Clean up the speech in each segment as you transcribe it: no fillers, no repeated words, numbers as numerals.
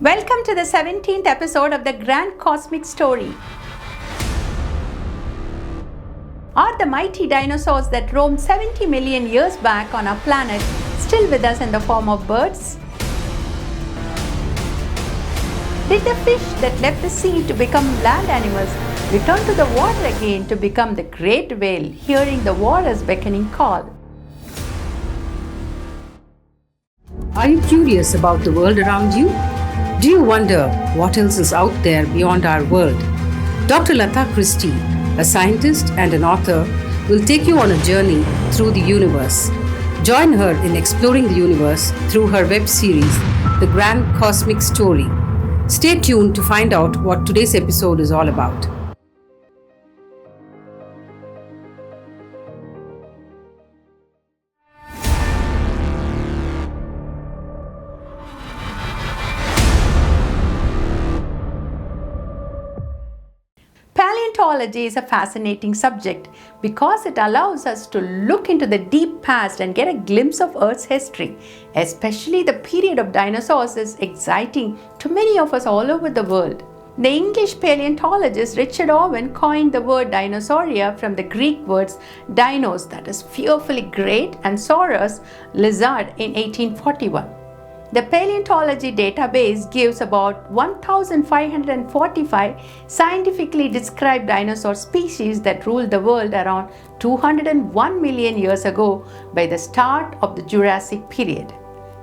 Welcome to the 17th episode of the Grand Cosmic Story. Are the mighty dinosaurs that roamed 70 million years back on our planet still with us in the form of birds? Did the fish that left the sea to become land animals return to the water again to become the great whale, hearing the water's beckoning call? Are you curious about the world around you? Do you wonder what else is out there beyond our world? Dr. Latha Christie, a scientist and an author, will take you on a journey through the universe. Join her in exploring the universe through her web series, The Grand Cosmic Story. Stay tuned to find out what today's episode is all about. Paleontology is a fascinating subject because it allows us to look into the deep past and get a glimpse of Earth's history. Especially the period of dinosaurs is exciting to many of us all over the world. The English paleontologist Richard Owen coined the word dinosauria from the Greek words dinos, that is fearfully great, and sauros, lizard, in 1841. The paleontology database gives about 1,545 scientifically described dinosaur species that ruled the world around 201 million years ago by the start of the Jurassic Period.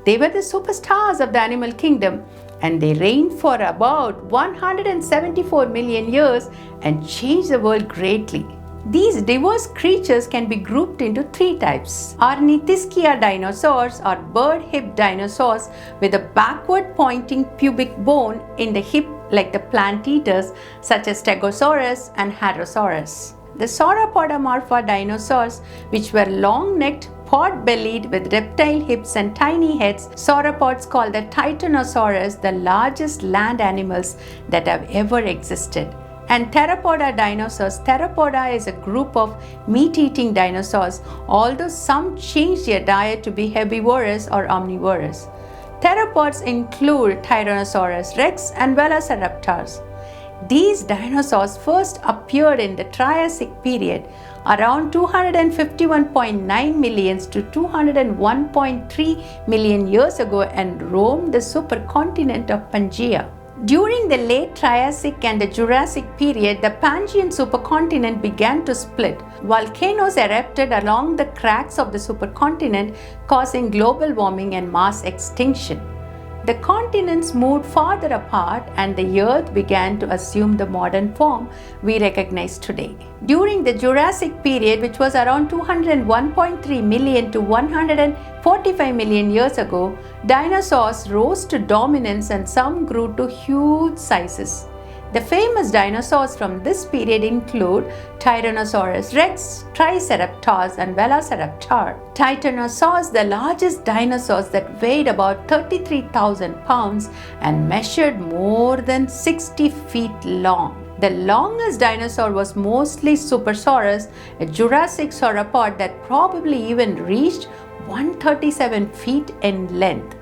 They were the superstars of the animal kingdom, and they reigned for about 174 million years and changed the world greatly. These diverse creatures can be grouped into three types: Ornithischia dinosaurs, or bird-hipped dinosaurs with a backward-pointing pubic bone in the hip like the plant eaters such as Stegosaurus and Hadrosaurus. The Sauropodomorpha dinosaurs, which were long-necked, pot-bellied with reptile hips and tiny heads, sauropods called the Titanosaurus, the largest land animals that have ever existed. And Theropoda dinosaurs. Theropoda is a group of meat-eating dinosaurs, although some change their diet to be herbivorous or omnivorous. Theropods include Tyrannosaurus rex and Velociraptors. These dinosaurs first appeared in the Triassic Period around 251.9 million to 201.3 million years ago and roamed the supercontinent of Pangaea. During the late Triassic and the Jurassic period, the Pangean supercontinent began to split. Volcanoes erupted along the cracks of the supercontinent, causing global warming and mass extinction. The continents moved farther apart and the Earth began to assume the modern form we recognize today. During the Jurassic period, which was around 201.3 million to 145 million years ago, dinosaurs rose to dominance and some grew to huge sizes. The famous dinosaurs from this period include Tyrannosaurus rex, Triceratops, and Velociraptor. Titanosaurs, the largest dinosaurs that weighed about 33,000 pounds and measured more than 60 feet long. The longest dinosaur was mostly Supersaurus, a Jurassic sauropod that probably even reached 137 feet in length.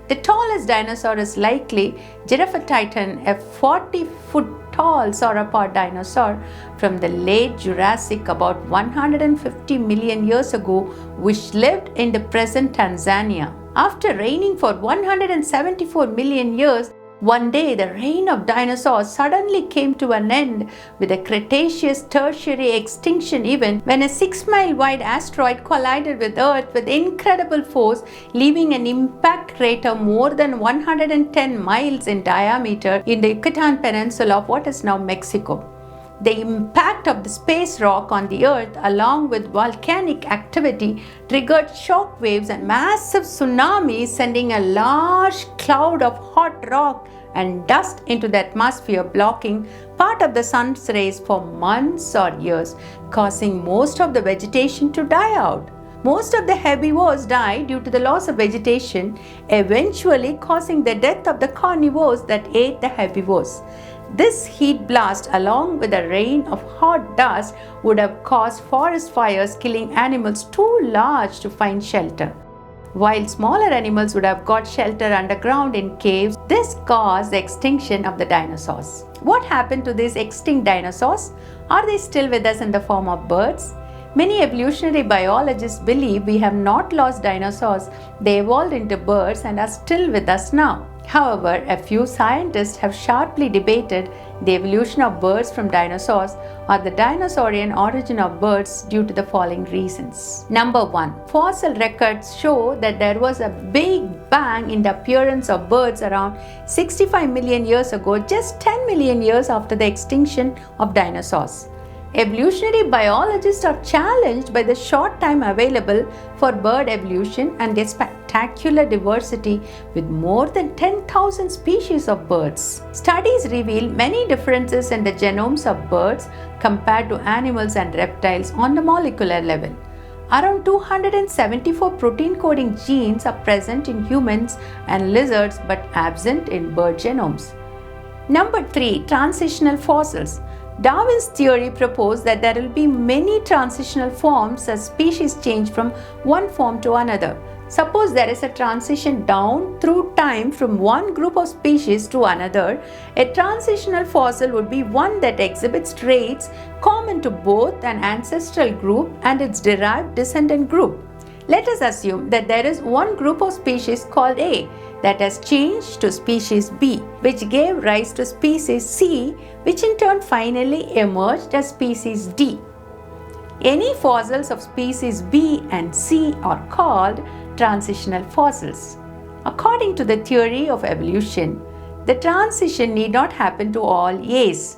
The tallest dinosaur is likely Giraffatitan, a 40-foot tall sauropod dinosaur from the late Jurassic about 150 million years ago, which lived in the present Tanzania. After reigning for 174 million years, one day the reign of dinosaurs suddenly came to an end with a Cretaceous Tertiary Extinction event when a 6-mile wide asteroid collided with Earth with incredible force, leaving an impact crater more than 110 miles in diameter in the Yucatan Peninsula of what is now Mexico. The impact of the space rock on the Earth, along with volcanic activity, triggered shock waves and massive tsunamis, sending a large cloud of hot rock and dust into the atmosphere, blocking part of the sun's rays for months or years, causing most of the vegetation to die out. Most of the herbivores died due to the loss of vegetation, eventually causing the death of the carnivores that ate the herbivores. This heat blast, along with a rain of hot dust, would have caused forest fires, killing animals too large to find shelter. While smaller animals would have got shelter underground in caves This caused the extinction of the dinosaurs. What happened to these extinct dinosaurs? Are they still with us in the form of birds? Many evolutionary biologists believe we have not lost dinosaurs. They evolved into birds and are still with us now. However, a few scientists have sharply debated the evolution of birds from dinosaurs or the dinosaurian origin of birds due to the following reasons. Number 1. Fossil records show that there was a big bang in the appearance of birds around 65 million years ago, just 10 million years after the extinction of dinosaurs. Evolutionary biologists are challenged by the short time available for bird evolution and their spectacular diversity with more than 10,000 species of birds. Studies reveal many differences in the genomes of birds compared to animals and reptiles on the molecular level. Around 274 protein-coding genes are present in humans and lizards but absent in bird genomes. Number 3. Transitional fossils. Darwin's theory proposed that there will be many transitional forms as species change from one form to another. Suppose there is a transition down through time from one group of species to another, a transitional fossil would be one that exhibits traits common to both an ancestral group and its derived descendant group. Let us assume that there is one group of species called A that has changed to species B, which gave rise to species C, which in turn finally emerged as species D. Any fossils of species B and C are called transitional fossils. According to the theory of evolution, the transition need not happen to all A's.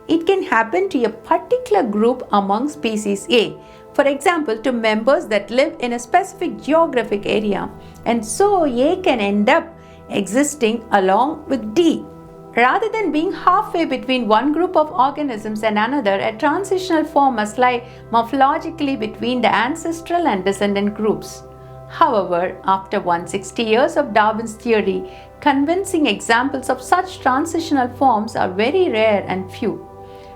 It can happen to a particular group among species A, for example, to members that live in a specific geographic area, and so A can end up existing along with D. Rather than being halfway between one group of organisms and another, a transitional form must lie morphologically between the ancestral and descendant groups. However, after 160 years of Darwin's theory, convincing examples of such transitional forms are very rare and few.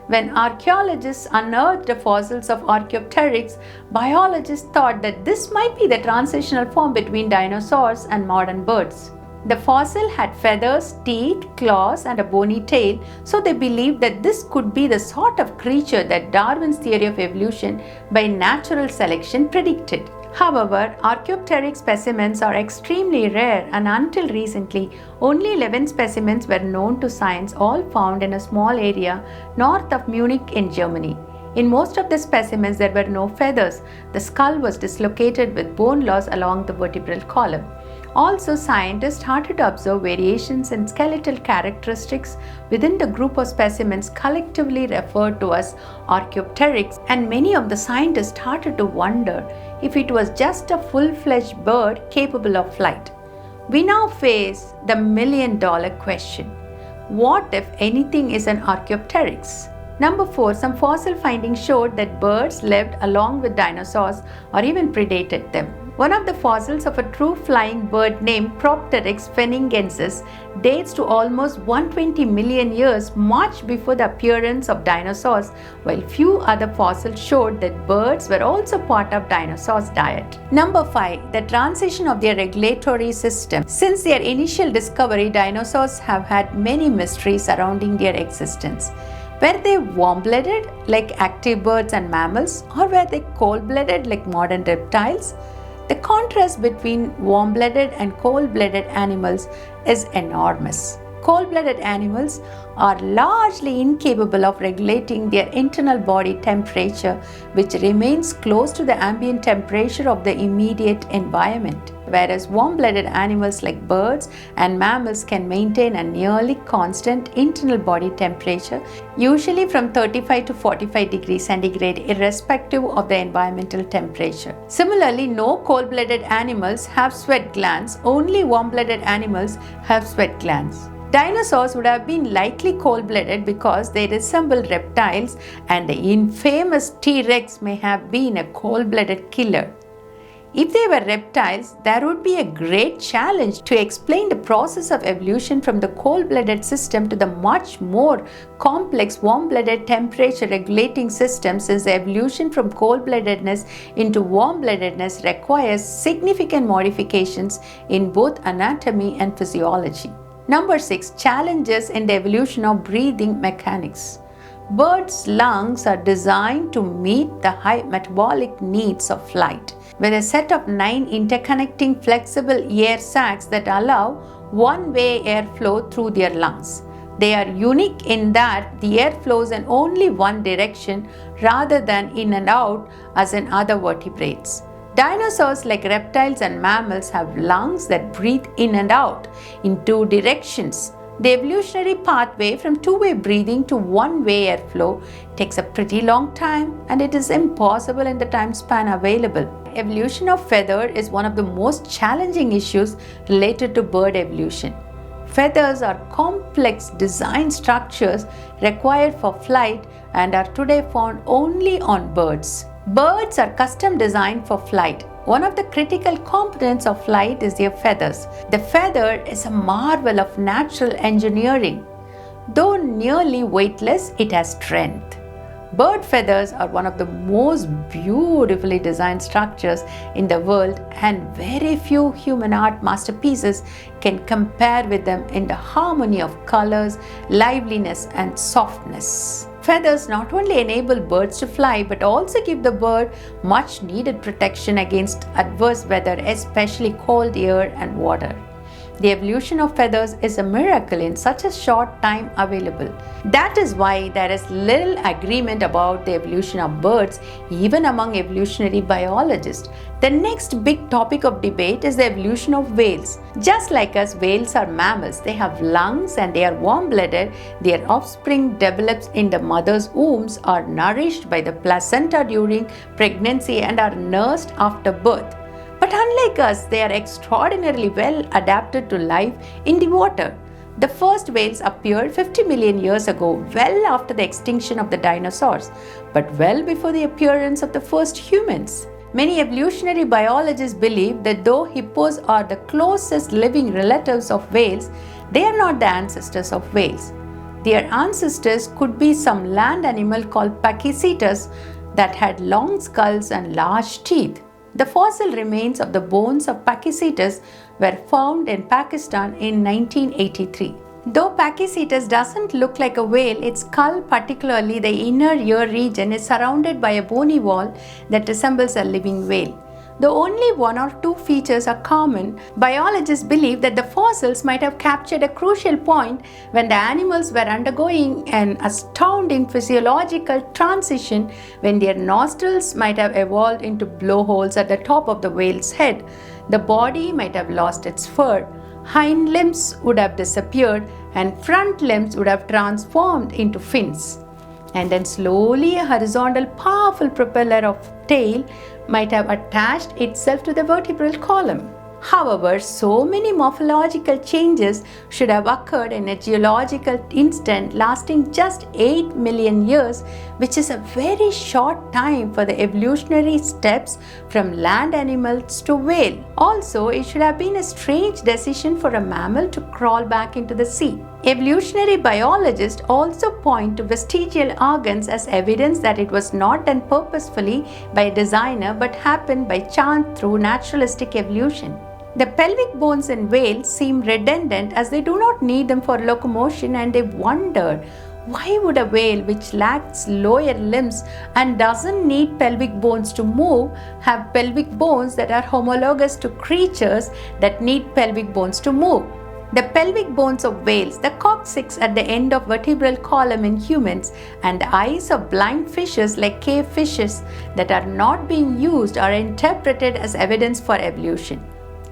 When archaeologists unearthed the fossils of Archaeopteryx, biologists thought that this might be the transitional form between dinosaurs and modern birds. The fossil had feathers, teeth, claws, and a bony tail, so they believed that this could be the sort of creature that Darwin's theory of evolution by natural selection predicted. However, Archaeopteryx specimens are extremely rare, and until recently, only 11 specimens were known to science, all found in a small area north of Munich in Germany. In most of the specimens, there were no feathers. The skull was dislocated with bone loss along the vertebral column. Also, scientists started to observe variations in skeletal characteristics within the group of specimens collectively referred to as Archaeopteryx, and many of the scientists started to wonder if it was just a full-fledged bird capable of flight. We now face the million-dollar question: what, if anything, is an Archaeopteryx? Number 4. Some fossil findings showed that birds lived along with dinosaurs or even predated them. One of the fossils of a true flying bird named Propteryx pfennigensis dates to almost 120 million years, much before the appearance of dinosaurs, while few other fossils showed that birds were also part of dinosaurs' diet. Number 5. The transition of their regulatory system. Since their initial discovery, dinosaurs have had many mysteries surrounding their existence. Were they warm-blooded like active birds and mammals, or were they cold-blooded like modern reptiles? The contrast between warm-blooded and cold-blooded animals is enormous. Cold-blooded animals are largely incapable of regulating their internal body temperature, which remains close to the ambient temperature of the immediate environment, whereas warm-blooded animals like birds and mammals can maintain a nearly constant internal body temperature, usually from 35 to 45 degrees centigrade, irrespective of the environmental temperature. Similarly, no cold-blooded animals have sweat glands, only warm-blooded animals have sweat glands. Dinosaurs would have been likely cold-blooded because they resemble reptiles, and the infamous T-Rex may have been a cold-blooded killer. If they were reptiles, there would be a great challenge to explain the process of evolution from the cold-blooded system to the much more complex warm-blooded temperature regulating system, since the evolution from cold-bloodedness into warm-bloodedness requires significant modifications in both anatomy and physiology. Number 6. Challenges in the evolution of breathing mechanics. Birds' lungs are designed to meet the high metabolic needs of flight, with a set of 9 interconnecting flexible air sacs that allow one-way airflow through their lungs. They are unique in that the air flows in only one direction rather than in and out as in other vertebrates. Dinosaurs, like reptiles and mammals, have lungs that breathe in and out in 2 directions. The evolutionary pathway from two-way breathing to one-way airflow takes a pretty long time, and it is impossible in the time span available. Evolution of feather is one of the most challenging issues related to bird evolution. Feathers are complex design structures required for flight and are today found only on birds. Birds are custom designed for flight. One of the critical components of flight is their feathers. The feather is a marvel of natural engineering. Though nearly weightless, it has strength. Bird feathers are one of the most beautifully designed structures in the world, and very few human art masterpieces can compare with them in the harmony of colors, liveliness, and softness. Feathers not only enable birds to fly but also give the bird much needed protection against adverse weather, especially cold air and water. The evolution of feathers is a miracle in such a short time available. That is why there is little agreement about the evolution of birds even among evolutionary biologists. The next big topic of debate is the evolution of whales. Just like us, whales are mammals. They have lungs and they are warm-blooded. Their offspring develops in the mother's wombs, are nourished by the placenta during pregnancy, and are nursed after birth. But unlike us, they are extraordinarily well adapted to life in the water. The first whales appeared 50 million years ago, well after the extinction of the dinosaurs, but well before the appearance of the first humans. Many evolutionary biologists believe that though hippos are the closest living relatives of whales, they are not the ancestors of whales. Their ancestors could be some land animal called Pachycetus that had long skulls and large teeth. The fossil remains of the bones of Pachycetus were found in Pakistan in 1983. Though Pachycetus doesn't look like a whale, its skull, particularly the inner ear region, is surrounded by a bony wall that resembles a living whale. Though only 1 or 2 features are common, biologists believe that the fossils might have captured a crucial point when the animals were undergoing an astounding physiological transition, when their nostrils might have evolved into blowholes at the top of the whale's head. The body might have lost its fur, hind limbs would have disappeared, and front limbs would have transformed into fins. And then slowly a horizontal powerful propeller of tail might have attached itself to the vertebral column. However, so many morphological changes should have occurred in a geological instant lasting just 8 million years, which is a very short time for the evolutionary steps from land animals to whale. Also, it should have been a strange decision for a mammal to crawl back into the sea. Evolutionary biologists also point to vestigial organs as evidence that it was not done purposefully by a designer but happened by chance through naturalistic evolution. The pelvic bones in whales seem redundant as they do not need them for locomotion, and they wondered, why would a whale which lacks lower limbs and doesn't need pelvic bones to move have pelvic bones that are homologous to creatures that need pelvic bones to move? The pelvic bones of whales, the coccyx at the end of vertebral column in humans, and the eyes of blind fishes like cave fishes that are not being used are interpreted as evidence for evolution.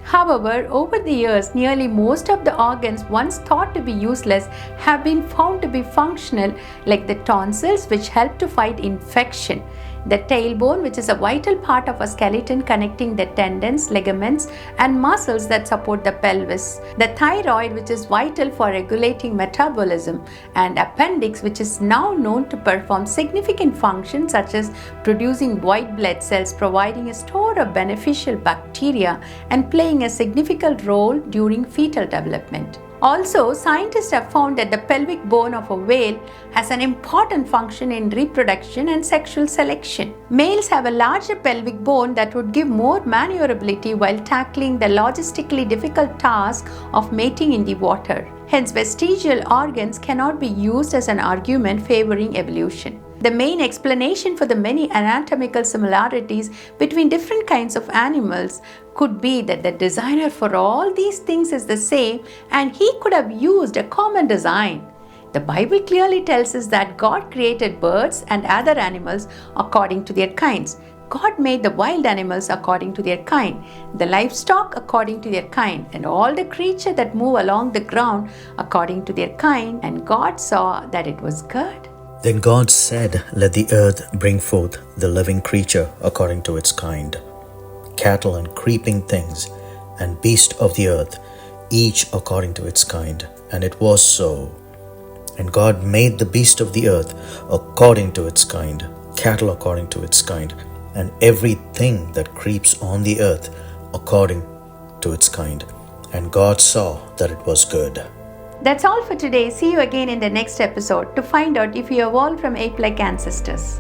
However, over the years, nearly most of the organs once thought to be useless have been found to be functional, like the tonsils, which help to fight infection, the tailbone, which is a vital part of a skeleton connecting the tendons, ligaments, and muscles that support the pelvis, the thyroid, which is vital for regulating metabolism, and appendix, which is now known to perform significant functions such as producing white blood cells, providing a store of beneficial bacteria, and playing a significant role during fetal development. Also, scientists have found that the pelvic bone of a whale has an important function in reproduction and sexual selection. Males have a larger pelvic bone that would give more maneuverability while tackling the logistically difficult task of mating in the water. Hence, vestigial organs cannot be used as an argument favoring evolution. The main explanation for the many anatomical similarities between different kinds of animals could be that the designer for all these things is the same and he could have used a common design. The Bible clearly tells us that God created birds and other animals according to their kinds. God made the wild animals according to their kind, the livestock according to their kind, and all the creatures that move along the ground according to their kind, and God saw that it was good. Then God said, "Let the earth bring forth the living creature according to its kind, cattle and creeping things, and beast of the earth, each according to its kind." And it was so. And God made the beast of the earth according to its kind, cattle according to its kind, and everything that creeps on the earth according to its kind. And God saw that it was good. That's all for today. See you again in the next episode to find out if you evolved from ape-like ancestors.